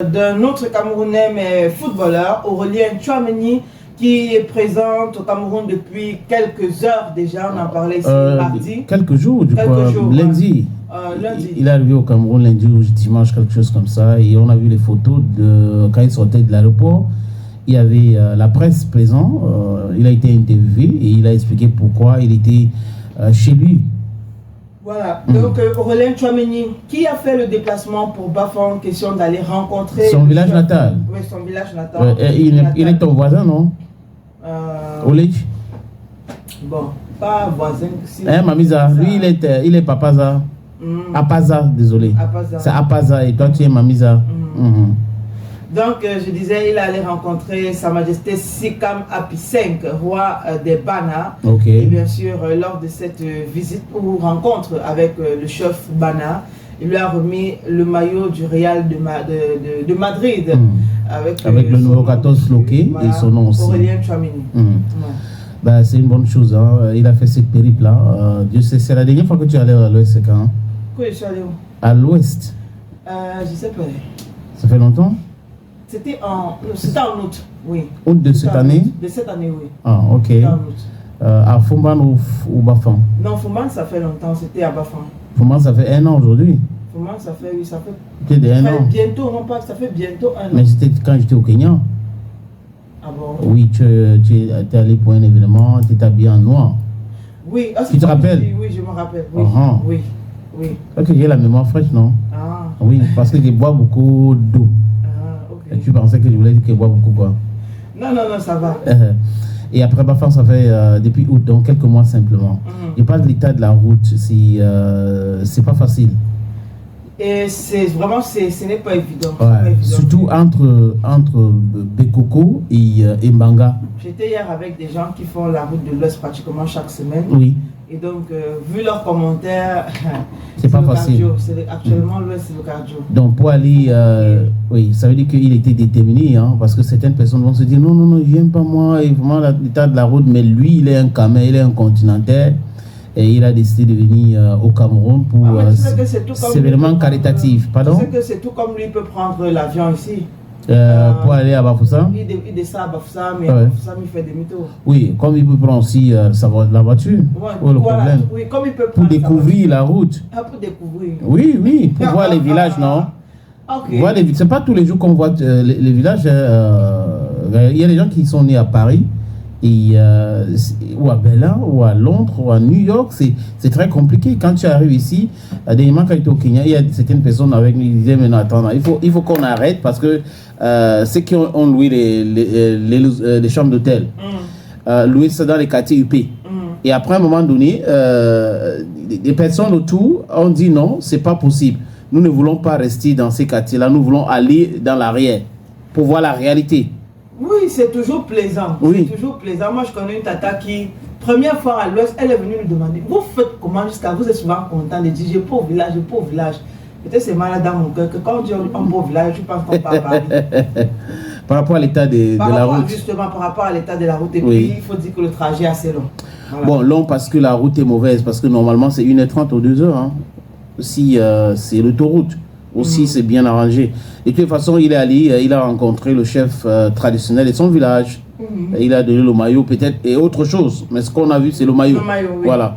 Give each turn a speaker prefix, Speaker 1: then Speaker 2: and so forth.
Speaker 1: d'un autre Camerounais mais footballeur, Aurélien Tchouameni, qui est présent au Cameroun depuis quelques heures déjà. On en parlait ici mardi.
Speaker 2: Quelques jours, du coup, lundi.
Speaker 1: Lundi.
Speaker 2: Il est arrivé au Cameroun lundi ou dimanche, quelque chose comme ça. Et on a vu les photos de quand il sortait de l'aéroport. Il y avait la presse présente. Il a été interviewé et il a expliqué pourquoi il était chez lui.
Speaker 1: Voilà, donc Aurélien Tchouameni, qui a fait le déplacement pour Bafang, question d'aller rencontrer...
Speaker 2: Son village natal.
Speaker 1: Oui, son village natal.
Speaker 2: Il est ton voisin, non? Olich?
Speaker 1: Bon, pas voisin. Si
Speaker 2: Mamisa, lui il est Papaza. Apaza, désolé. C'est Apaza et toi tu es Mamisa.
Speaker 1: Donc, je disais, il allait rencontrer Sa Majesté Sikam Api V, roi des Bana. Et bien sûr, lors de cette visite ou rencontre avec le chef Bana, il lui a remis le maillot du Real de Madrid.
Speaker 2: Avec le numéro 14 loqué et son nom aussi.
Speaker 1: Aurélien Tchouameni.
Speaker 2: Bah, c'est une bonne chose. Hein. Il a fait cette périple-là. Dieu sait, c'est la dernière fois que tu es allé à l'ouest, c'est quand?
Speaker 1: Oui, je suis allé où?
Speaker 2: À l'ouest.
Speaker 1: Je sais pas.
Speaker 2: Ça fait longtemps?
Speaker 1: C'était en août, oui.
Speaker 2: Août de cette année?
Speaker 1: De cette année, oui.
Speaker 2: Ah, ok. À Fumban ou Bafang?
Speaker 1: Non, Fumban, ça fait longtemps, c'était à Bafang.
Speaker 2: Fumban, ça fait 1 an aujourd'hui?
Speaker 1: Fumban, ça fait, oui, ça fait...
Speaker 2: C'était de 1 an?
Speaker 1: Bientôt, non pas, ça fait bientôt 1 an.
Speaker 2: Mais c'était quand j'étais au Kenya?
Speaker 1: Ah bon?
Speaker 2: Oui, tu es allé pour un événement, tu es habillé en noir.
Speaker 1: Oui.
Speaker 2: Tu te rappelles?
Speaker 1: Oui, je me rappelle, oui. Oui.
Speaker 2: Ok, j'ai la mémoire fraîche, non?
Speaker 1: Ah.
Speaker 2: Oui, parce que je bois beaucoup d'eau. Et tu pensais que je voulais dire que je bois beaucoup quoi?
Speaker 1: Non, ça va.
Speaker 2: Et après Bafang, ça fait depuis août, donc quelques mois simplement. Je parle de l'état de la route, c'est pas facile.
Speaker 1: Et c'est vraiment, ce n'est pas évident.
Speaker 2: Surtout entre Bekoko et Mbanga.
Speaker 1: J'étais hier avec des gens qui font la route de l'Ouest pratiquement chaque semaine.
Speaker 2: Oui.
Speaker 1: Et donc, vu leurs commentaires,
Speaker 2: c'est pas facile.
Speaker 1: Actuellement, l'Ouest, c'est le cardio.
Speaker 2: Donc, pour aller, oui, ça veut dire qu'il était déterminé, hein, parce que certaines personnes vont se dire non, je n'aime pas moi, et vraiment l'état de la route, mais lui, il est un Camer, il est un continental, et il a décidé de venir au Cameroun pour c'est vraiment caritatif. Pardon?
Speaker 1: Tu sais que c'est tout comme lui peut prendre l'avion ici.
Speaker 2: Pour aller à Bafoussa?
Speaker 1: Il descend à Bafoussa, mais à Bafoussa, il fait demi-tour.
Speaker 2: Oui, comme il peut prendre aussi la voiture. Le problème.
Speaker 1: Oui, comme il peut
Speaker 2: pour découvrir la route.
Speaker 1: Pour découvrir.
Speaker 2: Oui, pour voir les villages, non? C'est pas tous les jours qu'on voit les villages. Il y a des gens qui sont nés à Paris, ou à Berlin, ou à Londres, ou à New York. C'est très compliqué. Quand tu arrives ici, dernièrement, quand tu es au Kenya, il y a certaines personnes avec nous qui disaient mais non, attends, il faut qu'on arrête parce que ceux qui ont loué les chambres d'hôtel, loué ça dans les quartiers UP. Et après, à un moment donné, des personnes autour ont dit non, c'est pas possible. Nous ne voulons pas rester dans ces quartiers-là, nous voulons aller dans l'arrière pour voir la réalité.
Speaker 1: Oui, c'est toujours plaisant.
Speaker 2: Oui.
Speaker 1: C'est toujours plaisant. Moi, je connais une tata qui, première fois à l'Ouest, elle est venue nous demander vous faites comment jusqu'à vous êtes souvent content de dire j'ai pas au village, Peut-être c'est malade dans mon cœur que quand on dit un beau village, je pense qu'on parle Paris.
Speaker 2: Par rapport à l'état de la route.
Speaker 1: Justement, par rapport à l'état de la route. Et puis, il faut dire que le trajet est assez long. Voilà.
Speaker 2: Bon, long parce que la route est mauvaise, parce que normalement c'est 1h30 ou 2h. Hein. Si c'est l'autoroute, aussi c'est bien arrangé. Et de toute façon, il est allé, il a rencontré le chef traditionnel de son village. Il a donné le maillot peut-être et autre chose. Mais ce qu'on a vu, c'est le maillot.
Speaker 1: Le maillot, oui.
Speaker 2: Voilà.